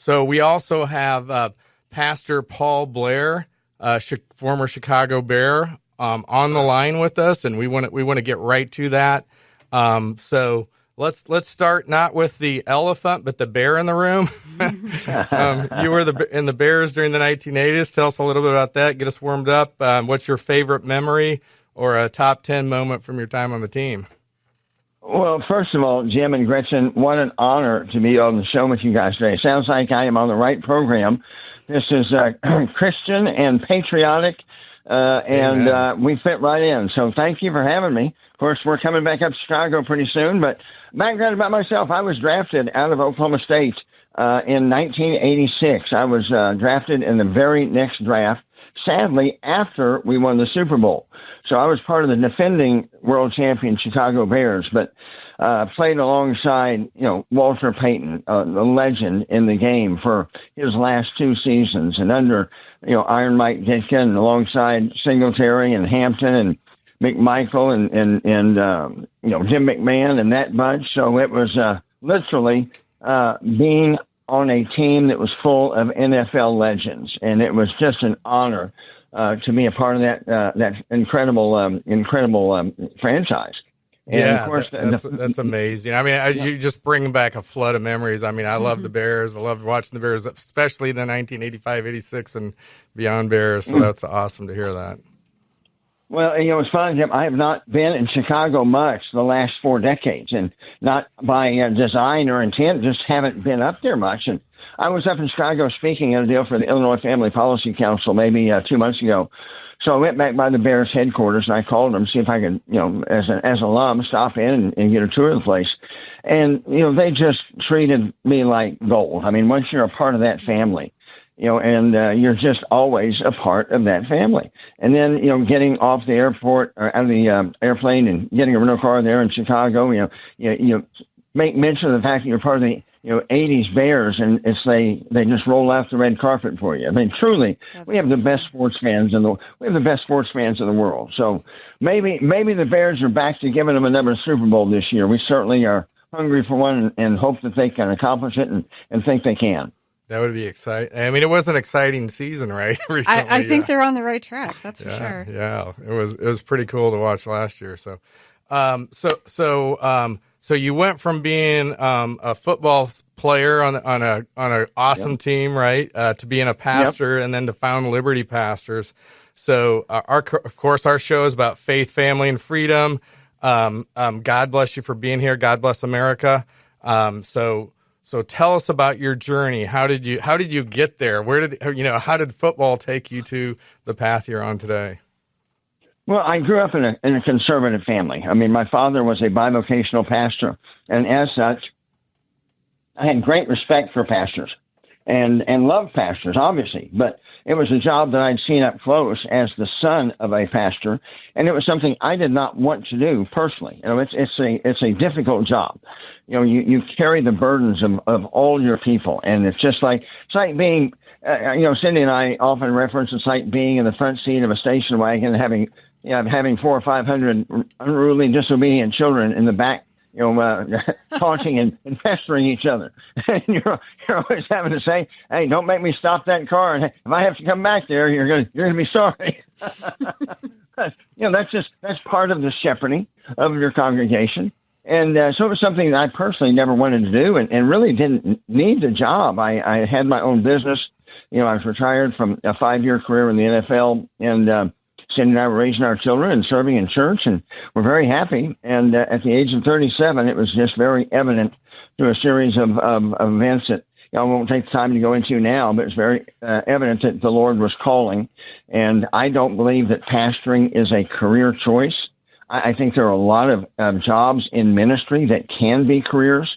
So we also have Pastor Paul Blair, former Chicago Bear, on the line with us, and we want to get right to that. So let's start not with the elephant, but the bear in the room. You were in the Bears during the 1980s. Tell us a little bit about that. Get us warmed up. What's your favorite memory or a top 10 moment from your time on the team? Well, first of all, Jim and Gretchen, what an honor to be on the show with you guys today. Sounds like I am on the right program. This is Christian and patriotic, and we fit right in. So thank you for having me. Of course, we're coming back up to Chicago pretty soon, but background about myself, I was drafted out of Oklahoma State in 1986. I was drafted in the very next draft, sadly, after we won the Super Bowl. So I was part of the defending world champion Chicago Bears, but played alongside, Walter Payton, the legend in the game for his last 2 seasons, and under, Iron Mike Ditka, alongside Singletary and Hampton and McMichael and Jim McMahon and that bunch. So it was literally being on a team that was full of NFL legends, and it was just an honor to be a part of that incredible franchise. And yeah, of course, that's amazing. I mean, you just bring back a flood of memories. I mean, I love the Bears. I loved watching the Bears, especially the 1985, 86, and beyond Bears. So that's awesome to hear that. Well, it's fun, Jim. I have not been in Chicago much the last 4 decades, and not by design or intent, just haven't been up there much. And I was up in Chicago speaking at a deal for the Illinois Family Policy Council maybe 2 months ago. So I went back by the Bears headquarters, and I called them to see if I could, as an alum, stop in and get a tour of the place. And, they just treated me like gold. I mean, once you're a part of that family, and you're just always a part of that family. And then, getting off the airport or out of the airplane and getting a rental car there in Chicago, you make mention of the fact that you're part of the 80s Bears, and they just roll out the red carpet for you. I mean, truly, we have the best sports fans in the world. So maybe the Bears are back to giving them another Super Bowl this year. We certainly are hungry for one and hope that they can accomplish it and think they can. That would be exciting. I mean, it was an exciting season, right? Recently, I think they're on the right track. That's for sure. Yeah, it was pretty cool to watch last year. So, so you went from being a football player on an awesome team, right, to being a pastor, and then to found Liberty Pastors. So, of course, our show is about faith, family, and freedom. God bless you for being here. God bless America. So tell us about your journey. How did you get there? How did football take you to the path you're on today? Well, I grew up in a conservative family. I mean, my father was a bivocational pastor, and as such, I had great respect for pastors and loved pastors, obviously. But it was a job that I'd seen up close as the son of a pastor, and it was something I did not want to do personally. It's a difficult job. You carry the burdens of all your people, and it's like being, Cindy and I often reference it's like being in the front seat of a station wagon and having 400 or 500 unruly, disobedient children in the back, taunting and pestering each other. And you're always having to say, "Hey, don't make me stop that car, and if I have to come back there, you're gonna be sorry." That's part of the shepherding of your congregation. And so it was something that I personally never wanted to do, and really didn't need the job. I had my own business. I was retired from a 5-year career in the NFL, and Cindy and I were raising our children and serving in church, and we're very happy. And at the age of 37, it was just very evident through a series of events that I won't take the time to go into now, but it's very evident that the Lord was calling. And I don't believe that pastoring is a career choice. I think there are a lot of jobs in ministry that can be careers,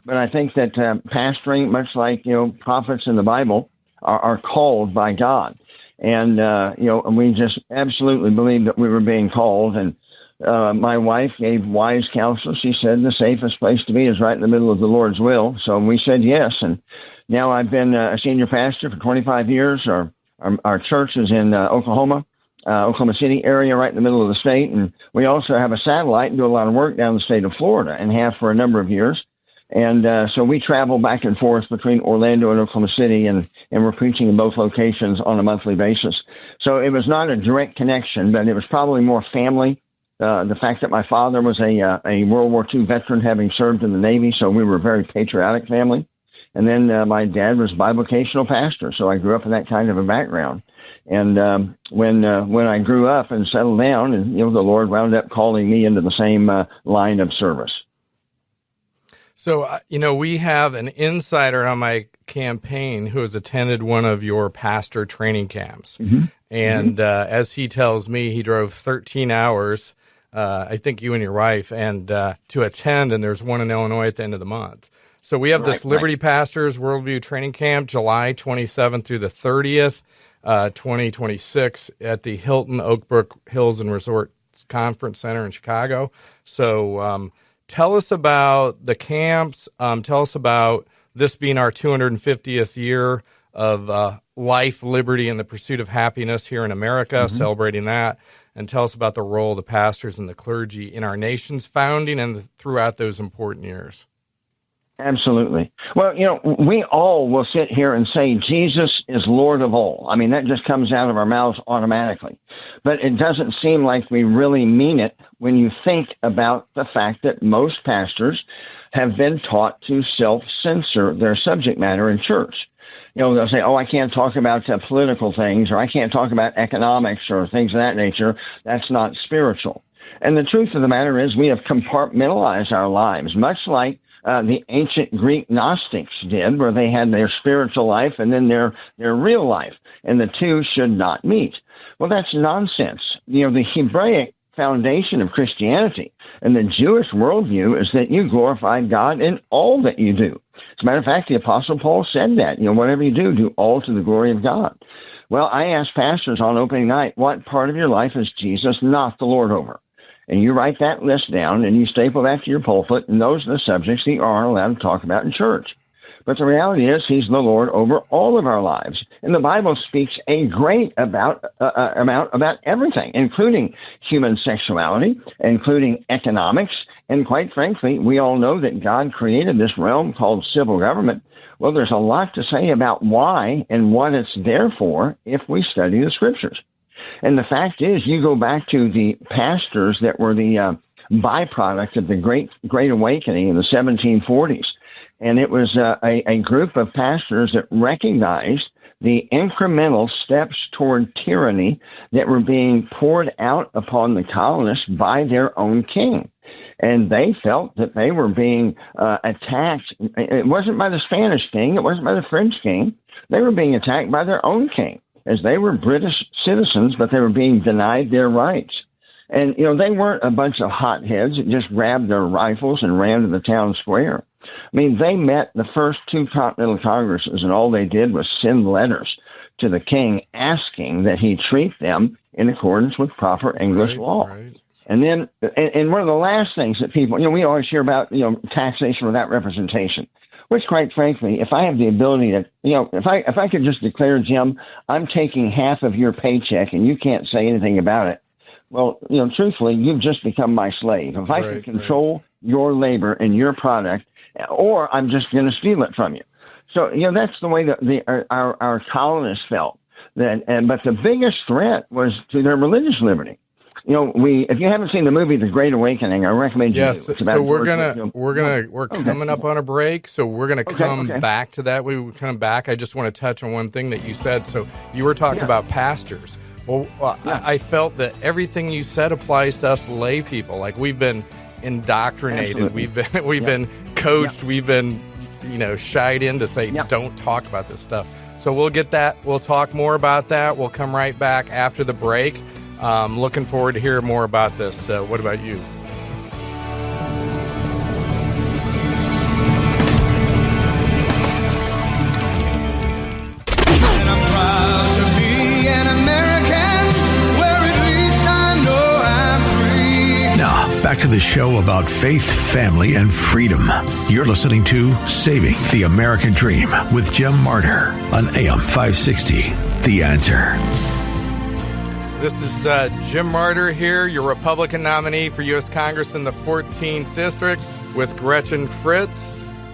but I think that pastoring, much like prophets in the Bible, are called by God, and we just absolutely believed that we were being called. And my wife gave wise counsel. She said the safest place to be is right in the middle of the Lord's will. So we said yes, and now I've been a senior pastor for 25 years. Our church is in Oklahoma City area, right in the middle of the state. And we also have a satellite and do a lot of work down the state of Florida, and have for a number of years. And so we travel back and forth between Orlando and Oklahoma City, and we're preaching in both locations on a monthly basis. So it was not a direct connection, but it was probably more family. The fact that my father was a World War II veteran, having served in the Navy, so we were a very patriotic family. And then my dad was a bivocational pastor, so I grew up in that kind of a background. And when I grew up and settled down, and the Lord wound up calling me into the same line of service. So, we have an insider on my campaign who has attended one of your pastor training camps. Mm-hmm. And as he tells me, he drove 13 hours, I think you and your wife, and to attend, and there's one in Illinois at the end of the month. So we have this Liberty Pastors Worldview Training Camp, July 27th through the 30th, 2026 at the Hilton Oakbrook Hills and Resort Conference Center in Chicago. So tell us about the camps. Tell us about this being our 250th year of life, liberty, and the pursuit of happiness here in America, celebrating that. And tell us about the role of the pastors and the clergy in our nation's founding and throughout those important years. Absolutely. Well, we all will sit here and say Jesus is Lord of all. I mean, that just comes out of our mouths automatically. But it doesn't seem like we really mean it when you think about the fact that most pastors have been taught to self-censor their subject matter in church. They'll say, I can't talk about political things, or I can't talk about economics or things of that nature. That's not spiritual. And the truth of the matter is we have compartmentalized our lives, much like the ancient Greek Gnostics did, where they had their spiritual life and then their real life, and the two should not meet. Well, that's nonsense. The Hebraic foundation of Christianity and the Jewish worldview is that you glorify God in all that you do. As a matter of fact, the Apostle Paul said that, whatever you do, do all to the glory of God. Well, I asked pastors on opening night, what part of your life is Jesus not the Lord over? And you write that list down and you staple that to your pulpit, and those are the subjects you are allowed to talk about in church. But the reality is he's the Lord over all of our lives. And the Bible speaks a great amount about everything, including human sexuality, including economics. And quite frankly, we all know that God created this realm called civil government. Well, there's a lot to say about why and what it's there for if we study the scriptures. And the fact is, you go back to the pastors that were the byproduct of the Great Awakening in the 1740s. And it was a group of pastors that recognized the incremental steps toward tyranny that were being poured out upon the colonists by their own king. And they felt that they were being attacked. It wasn't by the Spanish king. It wasn't by the French king. They were being attacked by their own king, as they were British citizens, but they were being denied their rights. And, they weren't a bunch of hotheads that just grabbed their rifles and ran to the town square. I mean, they met the first two Continental Congresses, and all they did was send letters to the king asking that he treat them in accordance with proper English law. Right. And then, and one of the last things that people, we always hear about, taxation without representation. Which, quite frankly, if I have the ability to, if I could just declare, Jim, I'm taking half of your paycheck and you can't say anything about it, well, truthfully, you've just become my slave. If I can control your labor and your product, or I'm just going to steal it from you. So, that's the way that our colonists felt. But the biggest threat was to their religious liberty. If you haven't seen the movie The Great Awakening, I recommend you do. So we're coming up on a break, so we're gonna come back to that. We will come back. I just want to touch on one thing that you said. So you were talking about pastors. Well, I felt that everything you said applies to us lay people. Like we've been indoctrinated, Absolutely. we've been coached, we've been shied in to say don't talk about this stuff. So we'll get that. We'll talk more about that. We'll come right back after the break. Looking forward to hear more about this. What about you? And I'm proud to be an American, where at least I know I'm free. Now, back to the show about faith, family, and freedom. You're listening to Saving the American Dream with Jim Marter on AM 560. The Answer. This is Jim Marter here, your Republican nominee for U.S. Congress in the 14th District with Gretchen Fritz.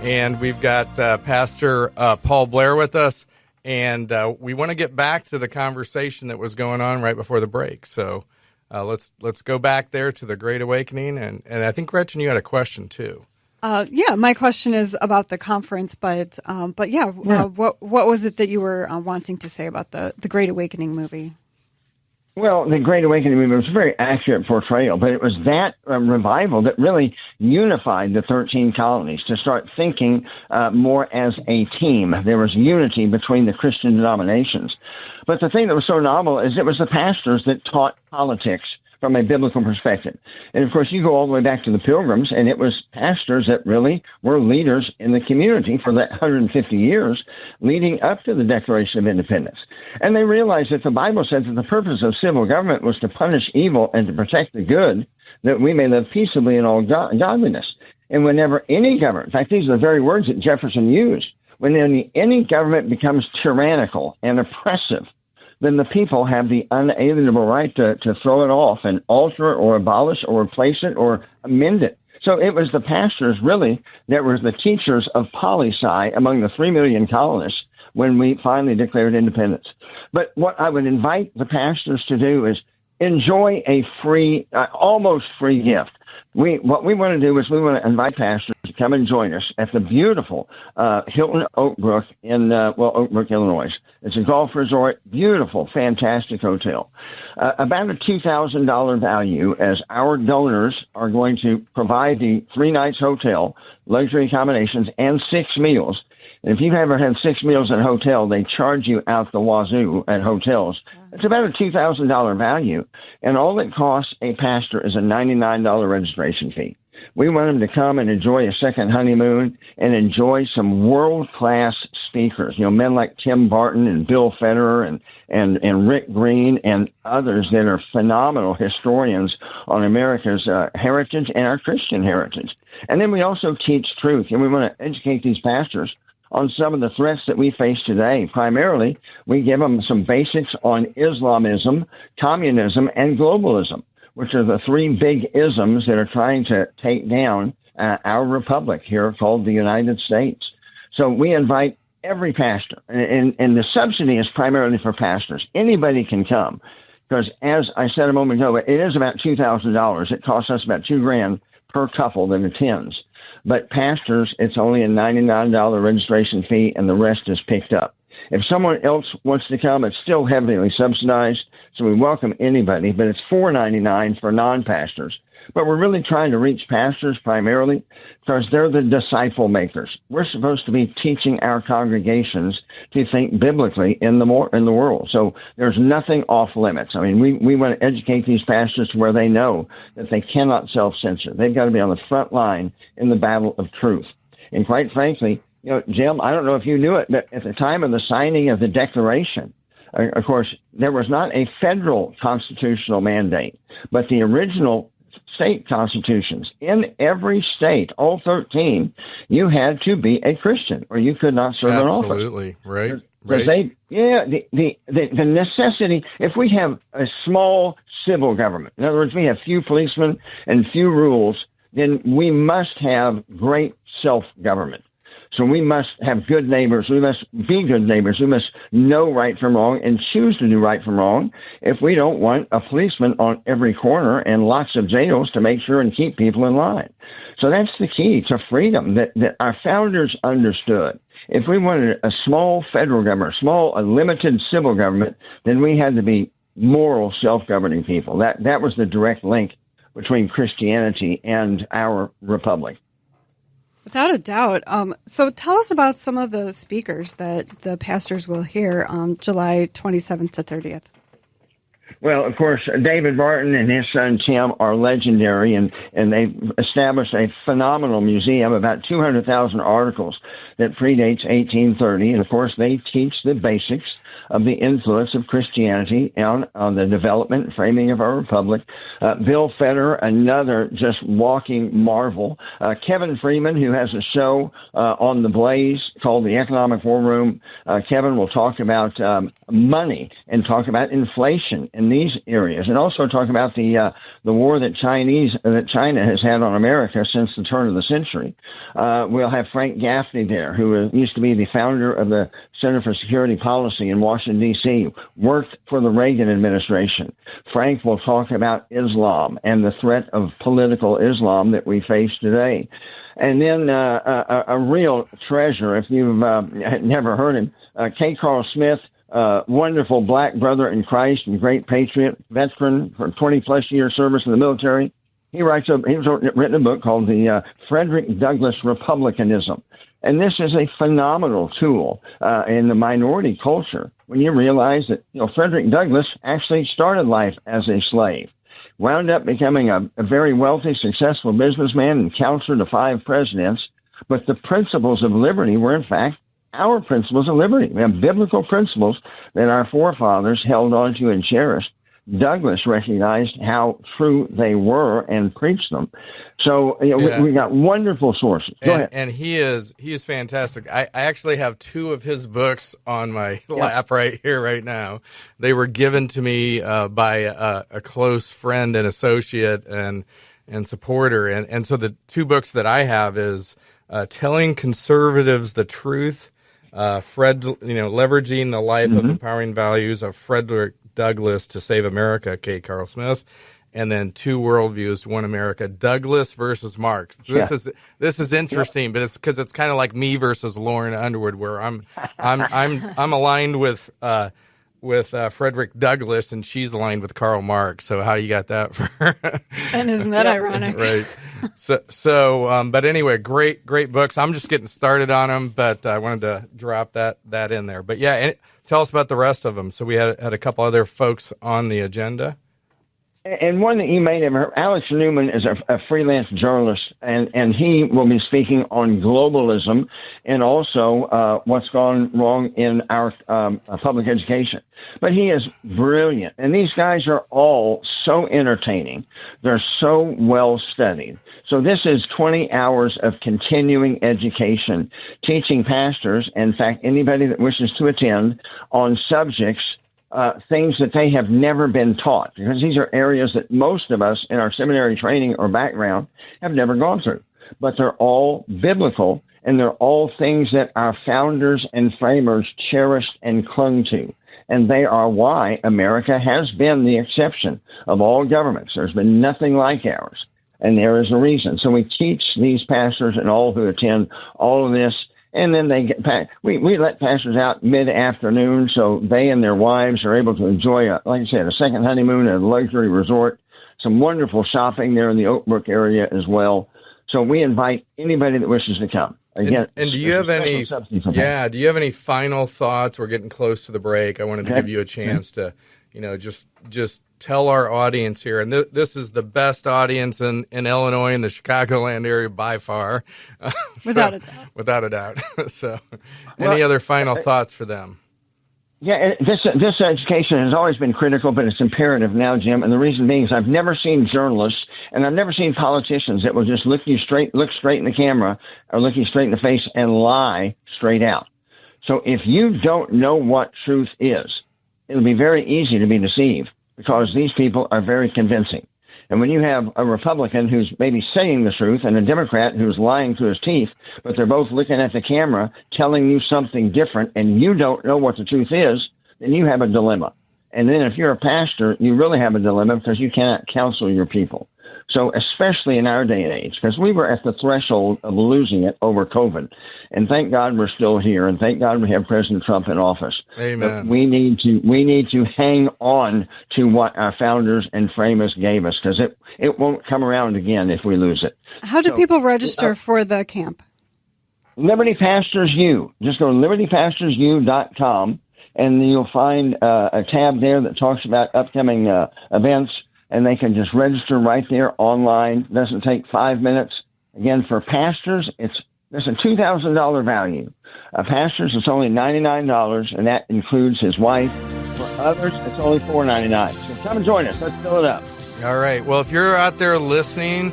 and we've got Pastor Paul Blair with us, and we want to get back to the conversation that was going on right before the break. So let's go back there to the Great Awakening, and I think, Gretchen, you had a question too. Yeah, my question is about the conference, but what was it that you were wanting to say about the Great Awakening movie? Well, the Great Awakening movie was a very accurate portrayal, but it was that revival that really unified the 13 colonies to start thinking more as a team. There was unity between the Christian denominations. But the thing that was so novel is it was the pastors that taught politics from a biblical perspective. And of course, you go all the way back to the Pilgrims, and it was pastors that really were leaders in the community for that 150 years leading up to the Declaration of Independence. And they realized that the Bible said that the purpose of civil government was to punish evil and to protect the good, that we may live peaceably in all godliness. And whenever any government, in fact, these are the very words that Jefferson used, when any government becomes tyrannical and oppressive, then the people have the unalienable right to throw it off and alter it or abolish or replace it or amend it. So it was the pastors, really, that were the teachers of poli-sci among the 3 million colonists when we finally declared independence. But what I would invite the pastors to do is enjoy a free, almost free gift. What we want to do is we want to invite pastors to come and join us at the beautiful Hilton Oak Brook in Oak Brook, Illinois. It's a golf resort, beautiful, fantastic hotel. About a $2,000 value, as our donors are going to provide the 3 nights hotel, luxury accommodations, and 6 meals. And if you've ever had 6 meals at a hotel, they charge you out the wazoo at hotels. It's about a $2,000 value, and all it costs a pastor is a $99 registration fee. We want them to come and enjoy a second honeymoon and enjoy some world-class speakers, men like Tim Barton and Bill Federer and Rick Green and others that are phenomenal historians on America's heritage and our Christian heritage. And then we also teach truth, and we want to educate these pastors on some of the threats that we face today. Primarily, we give them some basics on Islamism, communism, and globalism, which are the 3 big isms that are trying to take down our republic here called the United States. So we invite every pastor, and the subsidy is primarily for pastors. Anybody can come, because as I said a moment ago, it is about $2,000. It costs us about $2,000 per couple that attends. But pastors, it's only a $99 registration fee, and the rest is picked up. If someone else wants to come, it's still heavily subsidized, so we welcome anybody, but it's $4.99 for non-pastors. But we're really trying to reach pastors primarily because they're the disciple makers. We're supposed to be teaching our congregations to think biblically in the world. So there's nothing off limits. I mean, we want to educate these pastors to where they know that they cannot self-censor. They've got to be on the front line in the battle of truth. And quite frankly, Jim, I don't know if you knew it, but at the time of the signing of the Declaration, of course, there was not a federal constitutional mandate, but the original state constitutions. In every state, all 13, you had to be a Christian or you could not serve an office. Absolutely, right. The necessity, if we have a small civil government, in other words, we have few policemen and few rules, then we must have great self-government. So we must have good neighbors. We must be good neighbors. We must know right from wrong and choose to do right from wrong if we don't want a policeman on every corner and lots of jails to make sure and keep people in line. So that's the key to freedom that our founders understood. If we wanted a small federal government, a limited civil government, then we had to be moral, self-governing people. That was the direct link between Christianity and our republic. Without a doubt. So tell us about some of the speakers that the pastors will hear on July 27th to 30th. Well, of course, David Barton and his son Tim are legendary, and they've established a phenomenal museum, about 200,000 articles that predates 1830. And, of course, they teach the basics of the influence of Christianity on the development and framing of our republic. Bill Federer, another just walking marvel. Kevin Freeman, who has a show on The Blaze called The Economic War Room. Kevin will talk about money and talk about inflation in these areas, and also talk about the war that China has had on America since the turn of the century. We'll have Frank Gaffney there, who used to be the founder of the Center for Security Policy in Washington, D.C., worked for the Reagan administration. Frank will talk about Islam and the threat of political Islam that we face today. And then a real treasure, if you've never heard him, K. Carl Smith, wonderful black brother in Christ and great patriot, veteran for 20-plus year service in the military. He's written a book called the Frederick Douglass Republicanism. And this is a phenomenal tool in the minority culture when you realize that Frederick Douglass actually started life as a slave, wound up becoming a very wealthy, successful businessman and counselor to 5 presidents. But the principles of liberty were, in fact, our principles of liberty. We have biblical principles that our forefathers held on to and cherished. Douglass recognized how true they were and preached them. So we got wonderful sources. Go ahead. And he is fantastic. I actually have 2 of his books on my lap right here, right now. They were given to me by a close friend and associate and supporter. And so the 2 books that I have is Telling Conservatives the Truth, Leveraging the Life of Empowering Values of Frederick Douglass to Save America, K. Carl Smith, and then 2 Worldviews, One America, Douglass versus Marx. This is interesting, but it's because it's kind of like me versus Lauren Underwood, where I'm aligned with Frederick Douglass, and she's aligned with Karl Marx. So how you got that? And isn't that ironic? Right. But anyway, great books. I'm just getting started on them, but I wanted to drop that in there. But yeah, tell us about the rest of them. So we had a couple other folks on the agenda. And one that you may have heard, Alex Newman is a freelance journalist, and he will be speaking on globalism and also what's gone wrong in our public education. But he is brilliant, and these guys are all so entertaining. They're so well studied. So this is 20 hours of continuing education, teaching pastors, in fact, anybody that wishes to attend, on subjects, things that they have never been taught, because these are areas that most of us in our seminary training or background have never gone through. But they're all biblical, and they're all things that our founders and framers cherished and clung to. And they are why America has been the exception of all governments. There's been nothing like ours, and there is a reason. So we teach these pastors and all who attend all of this. And then they get back. We let pastors out mid-afternoon so they and their wives are able to enjoy, like I said, a second honeymoon at a luxury resort, some wonderful shopping there in the Oak Brook area as well. So we invite anybody that wishes to come. Again, and do you have any? Yeah, do you have any final thoughts? We're getting close to the break. I wanted to give you a chance to, just tell our audience here, and this is the best audience in Illinois and the Chicagoland area by far. Without a doubt. Without a doubt. So any other final thoughts for them? Yeah, this education has always been critical, but it's imperative now, Jim. And the reason being is I've never seen journalists and I've never seen politicians that will just look straight in the camera or look you straight in the face and lie straight out. So if you don't know what truth is, it'll be very easy to be deceived, because these people are very convincing. And when you have a Republican who's maybe saying the truth and a Democrat who's lying through his teeth, but they're both looking at the camera telling you something different and you don't know what the truth is, then you have a dilemma. And then if you're a pastor, you really have a dilemma because you cannot counsel your people. So especially in our day and age, because we were at the threshold of losing it over COVID. And thank God we're still here, and thank God we have President Trump in office. Amen. But we need to hang on to what our founders and framers gave us, because it won't come around again if we lose it. How do people register for the camp? Liberty Pastors U. Just go to libertypastorsu.com, and you'll find a tab there that talks about upcoming events. And they can just register right there online. It doesn't take 5 minutes. Again, for pastors, it's There's a $2,000 value. Pastors, it's only $99, and that includes his wife. For others, it's only $4.99. So come and join us. Let's fill it up. All right. Well, if you're out there listening,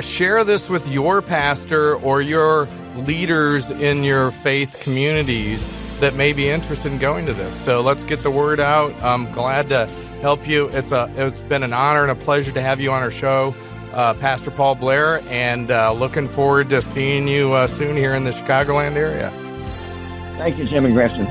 share this with your pastor or your leaders in your faith communities that may be interested in going to this. So let's get the word out. I'm glad to help you. It's been an honor and a pleasure to have you on our show, Pastor Paul Blair, and looking forward to seeing you soon here in the Chicagoland area. Thank you, Jim and Gretchen.